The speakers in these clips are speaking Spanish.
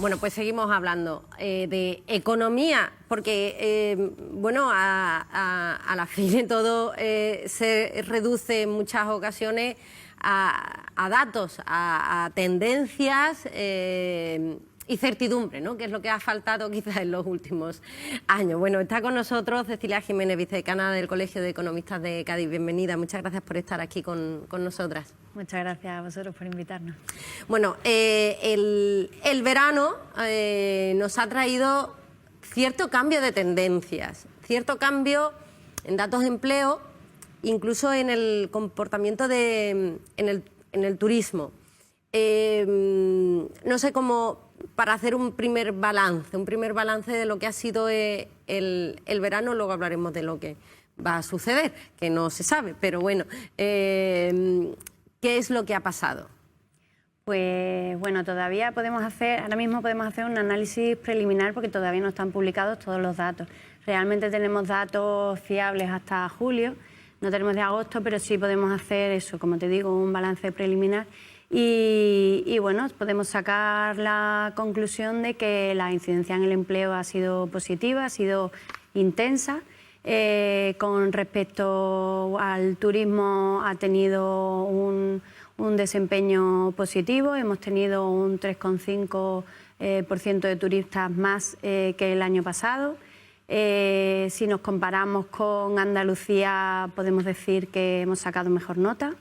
Bueno, pues seguimos hablando de economía, porque bueno, a la fin de todo se reduce en muchas ocasiones a datos, a tendencias y certidumbre, ¿no? Que es lo que ha faltado quizás en los últimos años. Bueno, está con nosotros Cecilia Jiménez, vicedecana del Colegio de Economistas de Cádiz. Bienvenida, muchas gracias por estar aquí con nosotras. Muchas gracias a vosotros por invitarnos. Bueno, el verano nos ha traído cierto cambio de tendencias, cierto cambio en datos de empleo, incluso en el comportamiento en el turismo. No sé cómo, para hacer un primer balance de lo que ha sido el verano, luego hablaremos de lo que va a suceder, que no se sabe, pero bueno, ¿qué es lo que ha pasado? Pues bueno, ahora mismo podemos hacer un análisis preliminar porque todavía no están publicados todos los datos. Realmente tenemos datos fiables hasta julio, no tenemos de agosto, pero sí podemos hacer eso, como te digo, un balance preliminar. Y bueno, podemos sacar la conclusión de que la incidencia en el empleo ha sido positiva, ha sido intensa. Con respecto al turismo ha tenido un desempeño positivo, hemos tenido un 3,5% de turistas más que el año pasado. Si nos comparamos con Andalucía podemos decir que hemos sacado mejor nota.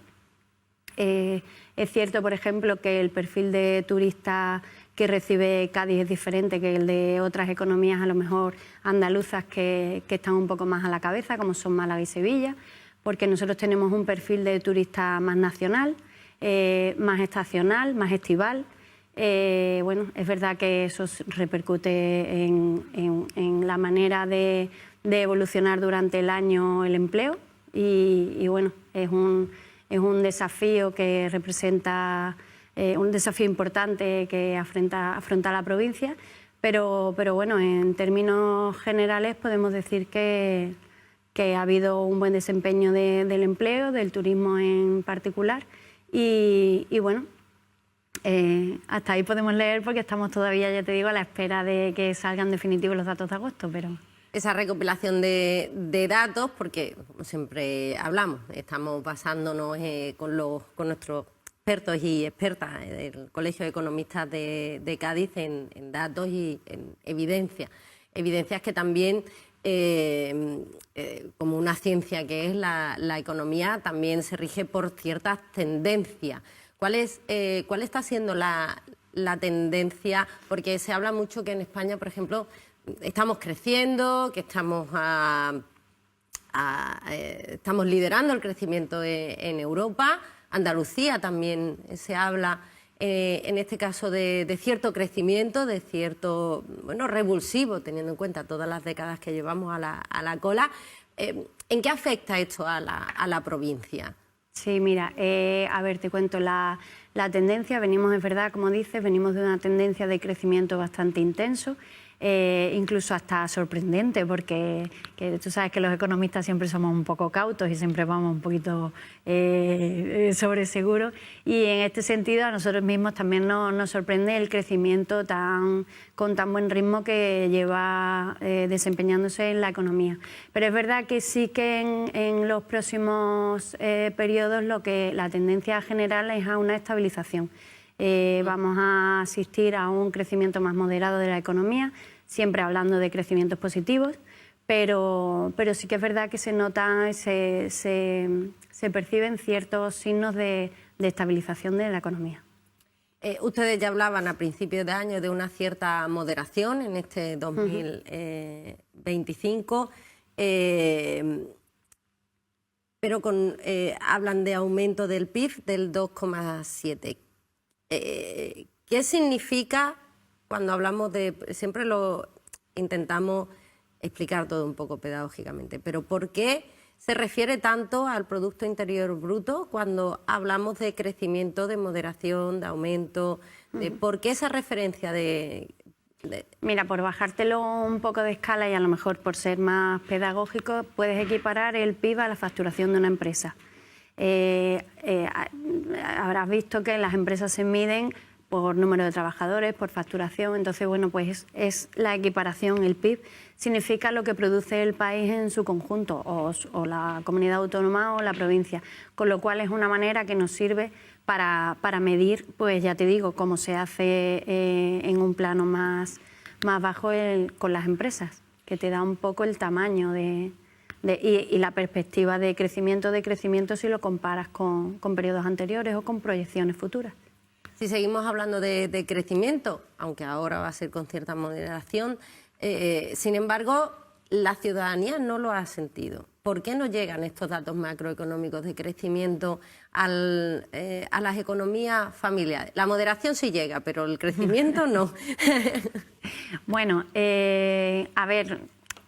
Es cierto, por ejemplo, que el perfil de turista que recibe Cádiz es diferente que el de otras economías, a lo mejor andaluzas, que están un poco más a la cabeza, como son Málaga y Sevilla, porque nosotros tenemos un perfil de turista más nacional, más estacional, más estival. Bueno, es verdad que eso repercute en la manera de evolucionar durante el año el empleo y bueno, es un desafío que representa un desafío importante que afronta la provincia, pero bueno, en términos generales podemos decir que ha habido un buen desempeño del empleo, del turismo en particular y bueno, hasta ahí podemos leer porque estamos todavía, ya te digo, a la espera de que salgan definitivos los datos de agosto, pero... Esa recopilación de datos, porque como siempre hablamos, estamos basándonos con nuestros expertos y expertas del Colegio de Economistas de Cádiz en datos y en evidencias que también, como una ciencia que es la economía, también se rige por ciertas tendencias. ¿Cuál está siendo la tendencia? Porque se habla mucho que en España, por ejemplo, estamos creciendo, que estamos liderando el crecimiento en Europa. Andalucía también se habla, en este caso, de cierto crecimiento, de cierto, bueno, revulsivo, teniendo en cuenta todas las décadas que llevamos a la cola. ¿En qué afecta esto a la provincia? Sí, mira, a ver, te cuento la tendencia. Venimos, es verdad, como dices, venimos de una tendencia de crecimiento bastante intenso. Incluso hasta sorprendente, porque tú sabes que los economistas siempre somos un poco cautos y siempre vamos un poquito sobre seguro, y en este sentido a nosotros mismos también nos sorprende el crecimiento con tan buen ritmo que lleva desempeñándose en la economía. Pero es verdad que sí que en los próximos periodos la tendencia general es a una estabilización. Vamos a asistir a un crecimiento más moderado de la economía, siempre hablando de crecimientos positivos, pero sí que es verdad que se notan, se perciben ciertos signos de estabilización de la economía. Ustedes ya hablaban a principios de año de una cierta moderación en este 2025, pero hablan de aumento del PIB del 2,7%. ¿Qué significa cuando hablamos de... Siempre lo intentamos explicar todo un poco pedagógicamente, pero ¿por qué se refiere tanto al Producto Interior Bruto cuando hablamos de crecimiento, de moderación, de aumento? ¿Por qué esa referencia Mira, por bajártelo un poco de escala y a lo mejor por ser más pedagógico, puedes equiparar el PIB a la facturación de una empresa. Habrás visto que las empresas se miden por número de trabajadores, por facturación. Entonces, bueno, pues es la equiparación, el PIB significa lo que produce el país en su conjunto, o la comunidad autónoma o la provincia, con lo cual es una manera que nos sirve para medir, pues ya te digo, cómo se hace en un plano más bajo con las empresas, que te da un poco el tamaño y la perspectiva de crecimiento si lo comparas con periodos anteriores o con proyecciones futuras. Si seguimos hablando de crecimiento, aunque ahora va a ser con cierta moderación, sin embargo, la ciudadanía no lo ha sentido. ¿Por qué no llegan estos datos macroeconómicos de crecimiento a las economías familiares? La moderación sí llega, pero el crecimiento no. Bueno, a ver,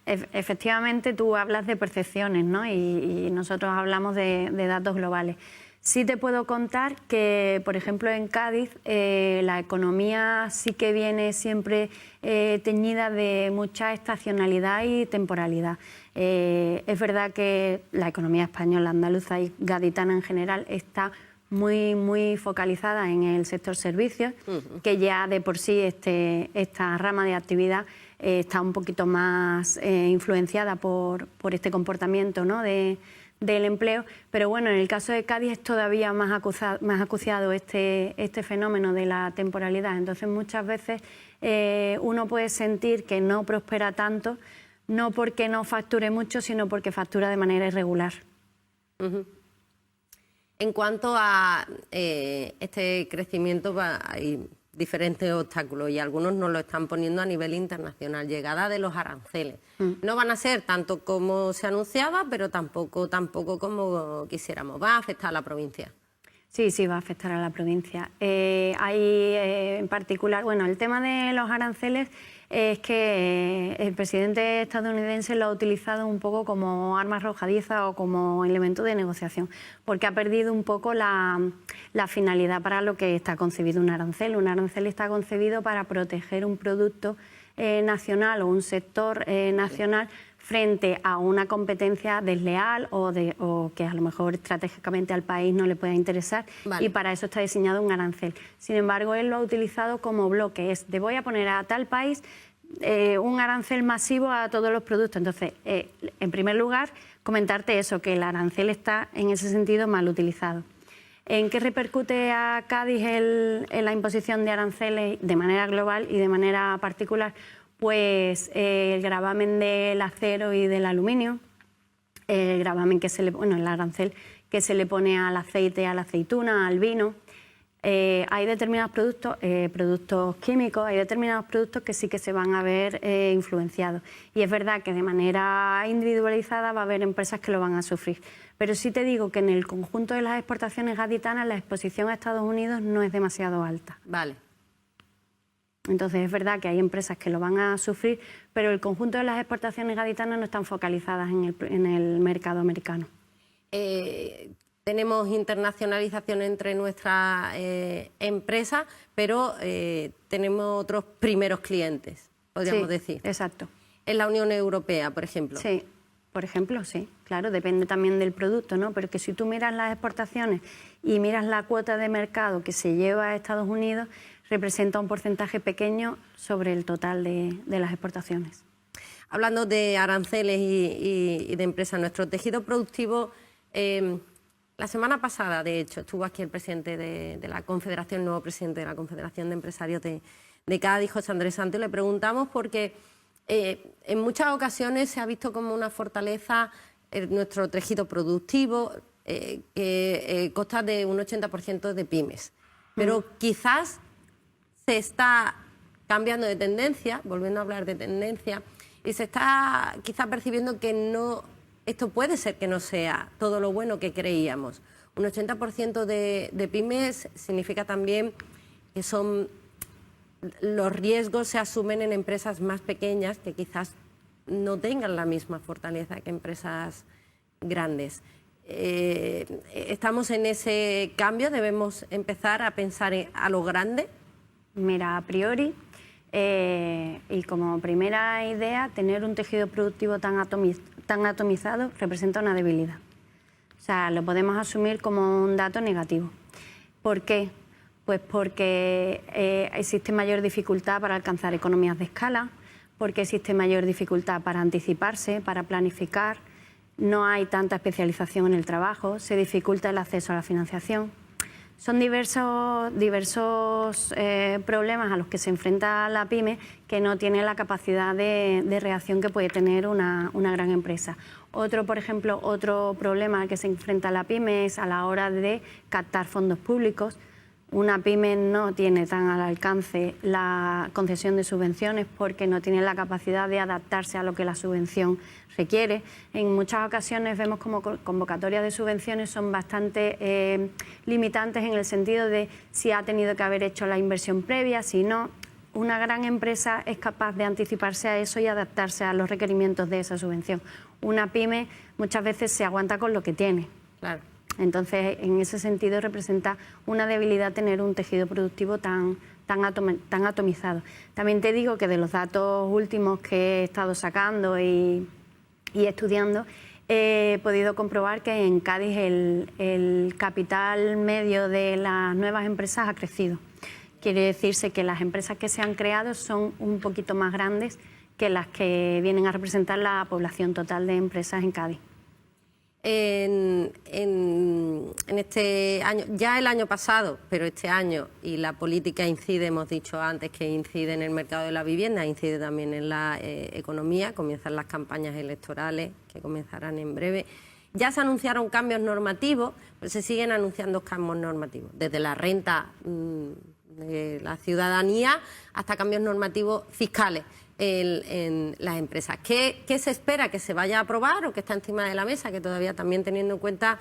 efectivamente tú hablas de percepciones, ¿no? Y nosotros hablamos de datos globales. Sí te puedo contar que, por ejemplo, en Cádiz la economía sí que viene siempre teñida de mucha estacionalidad y temporalidad. Es verdad que la economía española, andaluza y gaditana en general está muy focalizada en el sector servicios, que ya de por sí esta rama de actividad está un poquito más influenciada por este comportamiento, ¿no?, del empleo, pero bueno, en el caso de Cádiz es todavía más acuciado este fenómeno de la temporalidad. Entonces muchas veces uno puede sentir que no prospera tanto, no porque no facture mucho, sino porque factura de manera irregular. En cuanto a este crecimiento, hay diferentes obstáculos y algunos nos lo están poniendo a nivel internacional. Llegada de los aranceles. No van a ser tanto como se anunciaba, pero tampoco como quisiéramos. ¿Va a afectar a la provincia? Sí, va a afectar a la provincia. Hay en particular, bueno, el tema de los aranceles es que el presidente estadounidense lo ha utilizado un poco como arma arrojadiza o como elemento de negociación, porque ha perdido un poco la finalidad para lo que está concebido un arancel. Un arancel está concebido para proteger un producto nacional o un sector nacional frente a una competencia desleal o que a lo mejor estratégicamente al país no le pueda interesar, y para eso está diseñado un arancel. Sin embargo, él lo ha utilizado como bloque, de voy a poner a tal país un arancel masivo a todos los productos. Entonces, en primer lugar, comentarte eso, que el arancel está en ese sentido mal utilizado. ¿En qué repercute a Cádiz la imposición de aranceles de manera global y de manera particular? Pues el gravamen del acero y del aluminio, el gravamen el arancel que se le pone al aceite, a la aceituna, al vino. Hay determinados productos químicos, hay determinados productos que sí que se van a ver influenciados. Y es verdad que de manera individualizada va a haber empresas que lo van a sufrir. Pero sí te digo que en el conjunto de las exportaciones gaditanas la exposición a Estados Unidos no es demasiado alta. Vale. Entonces es verdad que hay empresas que lo van a sufrir, pero el conjunto de las exportaciones gaditanas no están focalizadas en el mercado americano. Tenemos internacionalización entre nuestras empresas, pero tenemos otros primeros clientes, podríamos decir. Exacto. En la Unión Europea, por ejemplo. Sí, por ejemplo, sí. Claro, depende también del producto, ¿no? Pero que si tú miras las exportaciones y miras la cuota de mercado que se lleva a Estados Unidos, representa un porcentaje pequeño sobre el total de las exportaciones. Hablando de aranceles y de empresas, nuestro tejido productivo, la semana pasada, de hecho, estuvo aquí el presidente de la Confederación, el nuevo presidente de la Confederación de Empresarios de Cádiz, José Andrés Santos, y le preguntamos porque en muchas ocasiones se ha visto como una fortaleza nuestro tejido productivo, que consta de un 80% de pymes, pero quizás se está cambiando de tendencia, volviendo a hablar de tendencia, y se está quizá percibiendo que esto puede ser que no sea todo lo bueno que creíamos. Un 80% de pymes significa también que los riesgos se asumen en empresas más pequeñas que quizás no tengan la misma fortaleza que empresas grandes. ¿Estamos en ese cambio? ¿Debemos empezar a pensar a lo grande? Mira, a priori, y como primera idea, tener un tejido productivo tan atomizado representa una debilidad. O sea, lo podemos asumir como un dato negativo. ¿Por qué? Pues porque existe mayor dificultad para alcanzar economías de escala, porque existe mayor dificultad para anticiparse, para planificar, no hay tanta especialización en el trabajo, se dificulta el acceso a la financiación. Son diversos problemas a los que se enfrenta la pyme que no tiene la capacidad de reacción que puede tener una gran empresa. Por ejemplo, otro problema al que se enfrenta la pyme es a la hora de captar fondos públicos. Una pyme no tiene tan al alcance la concesión de subvenciones porque no tiene la capacidad de adaptarse a lo que la subvención requiere. En muchas ocasiones vemos como convocatorias de subvenciones son bastante limitantes en el sentido de si ha tenido que haber hecho la inversión previa, si no. Una gran empresa es capaz de anticiparse a eso y adaptarse a los requerimientos de esa subvención. Una pyme muchas veces se aguanta con lo que tiene. Claro. Entonces, en ese sentido, representa una debilidad tener un tejido productivo tan atomizado. También te digo que de los datos últimos que he estado sacando y estudiando, he podido comprobar que en Cádiz el capital medio de las nuevas empresas ha crecido. Quiere decirse que las empresas que se han creado son un poquito más grandes que las que vienen a representar la población total de empresas en Cádiz. En este año, ya el año pasado, pero este año, y la política incide, hemos dicho antes que incide en el mercado de la vivienda, incide también en la economía, comienzan las campañas electorales que comenzarán en breve. Ya se anunciaron cambios normativos, pero se siguen anunciando cambios normativos, desde la renta de la ciudadanía hasta cambios normativos fiscales en las empresas. ¿Qué se espera que se vaya a aprobar o que está encima de la mesa? Que todavía también teniendo en cuenta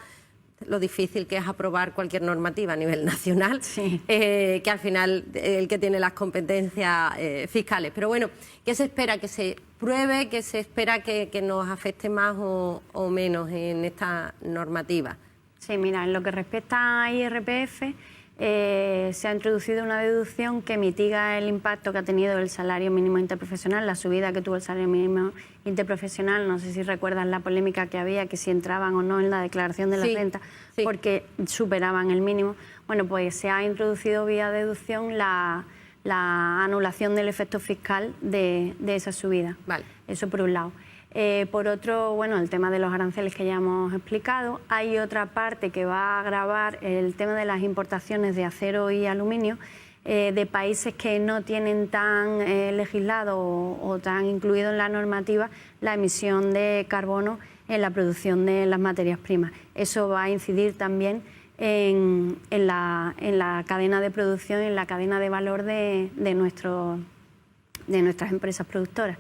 lo difícil que es aprobar cualquier normativa a nivel nacional, sí. Que al final el que tiene las competencias fiscales. Pero bueno, ¿qué se espera que se pruebe? ¿Qué se espera que nos afecte más o menos en esta normativa? Sí, mira, en lo que respecta a IRPF, se ha introducido una deducción que mitiga el impacto que ha tenido el salario mínimo interprofesional, la subida que tuvo el salario mínimo interprofesional. No sé si recuerdas la polémica que había, que si entraban o no en la declaración de la renta, porque superaban el mínimo. Bueno, pues se ha introducido vía deducción la anulación del efecto fiscal de esa subida. Vale. Eso por un lado. Por otro, bueno, el tema de los aranceles que ya hemos explicado. Hay otra parte que va a agravar el tema de las importaciones de acero y aluminio de países que no tienen tan legislado o tan incluido en la normativa la emisión de carbono en la producción de las materias primas. Eso va a incidir también en la cadena de producción, en la cadena de valor de nuestras empresas productoras.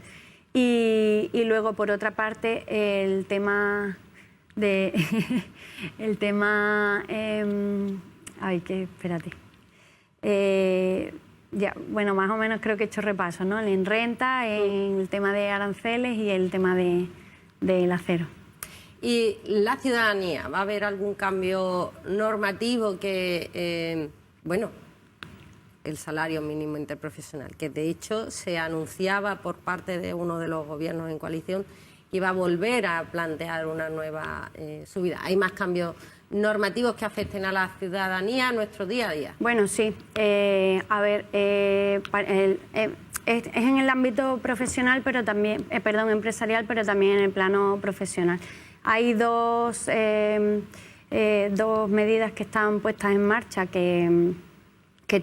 Y luego, por otra parte, el tema de... espérate. Bueno, más o menos creo que he hecho repaso, ¿no? En renta, en el tema de aranceles y el tema del acero. ¿Y la ciudadanía? ¿Va a haber algún cambio normativo que, el salario mínimo interprofesional, que de hecho se anunciaba por parte de uno de los gobiernos en coalición que iba a volver a plantear una nueva subida? ¿Hay más cambios normativos que afecten a la ciudadanía, a nuestro día a día? Bueno, sí. Es en el ámbito profesional, pero también, empresarial, pero también en el plano profesional. Hay dos medidas que están puestas en marcha que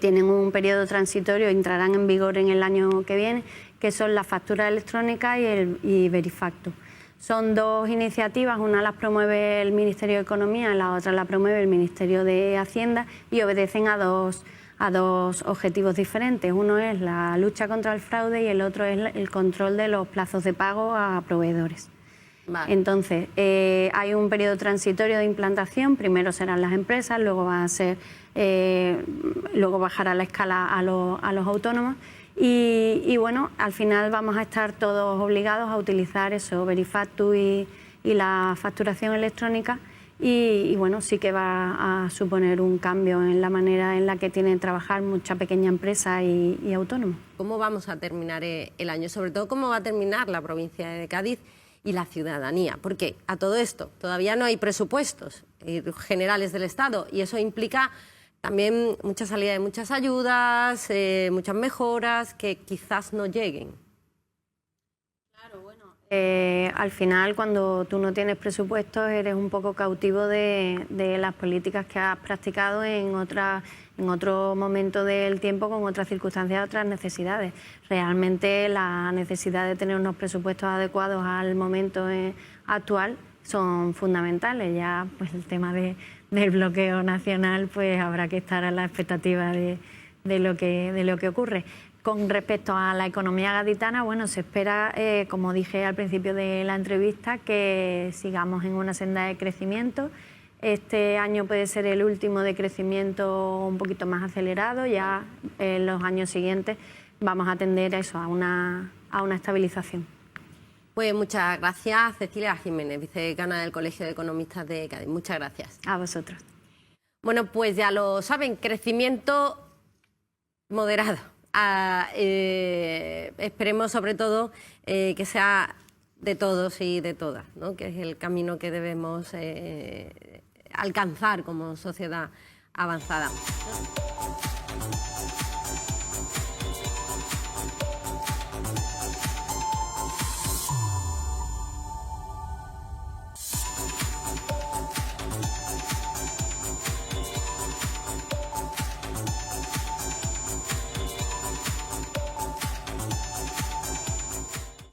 tienen un periodo transitorio y entrarán en vigor en el año que viene, que son la factura electrónica y Verifacto. Son dos iniciativas, una las promueve el Ministerio de Economía, la otra la promueve el Ministerio de Hacienda y obedecen a dos objetivos diferentes. Uno es la lucha contra el fraude y el otro es el control de los plazos de pago a proveedores. Vale. Entonces, hay un periodo transitorio de implantación, primero serán las empresas, luego luego bajará la escala a los autónomos y bueno, al final vamos a estar todos obligados a utilizar eso, Verifactu y la facturación electrónica y bueno, sí que va a suponer un cambio en la manera en la que tienen que trabajar mucha pequeña empresa y autónomos. ¿Cómo vamos a terminar el año? Sobre todo, ¿cómo va a terminar la provincia de Cádiz y la ciudadanía? Porque a todo esto todavía no hay presupuestos generales del Estado y eso implica también mucha salida de muchas ayudas, muchas mejoras que quizás no lleguen. Al final, cuando tú no tienes presupuestos, eres un poco cautivo de las políticas que has practicado en otro momento del tiempo, con otras circunstancias, otras necesidades. Realmente la necesidad de tener unos presupuestos adecuados al momento actual son fundamentales. Ya pues el tema del bloqueo nacional, pues habrá que estar a la expectativa de lo que ocurre. Con respecto a la economía gaditana, bueno, se espera, como dije al principio de la entrevista, que sigamos en una senda de crecimiento. Este año puede ser el último de crecimiento un poquito más acelerado. Ya en los años siguientes vamos a tender a eso, a una estabilización. Pues muchas gracias, Cecilia Jiménez, vicedecana del Colegio de Economistas de Cádiz. Muchas gracias. A vosotros. Bueno, pues ya lo saben, crecimiento moderado. Esperemos sobre todo que sea de todos y de todas, ¿no? Que es el camino que debemos alcanzar como sociedad avanzada.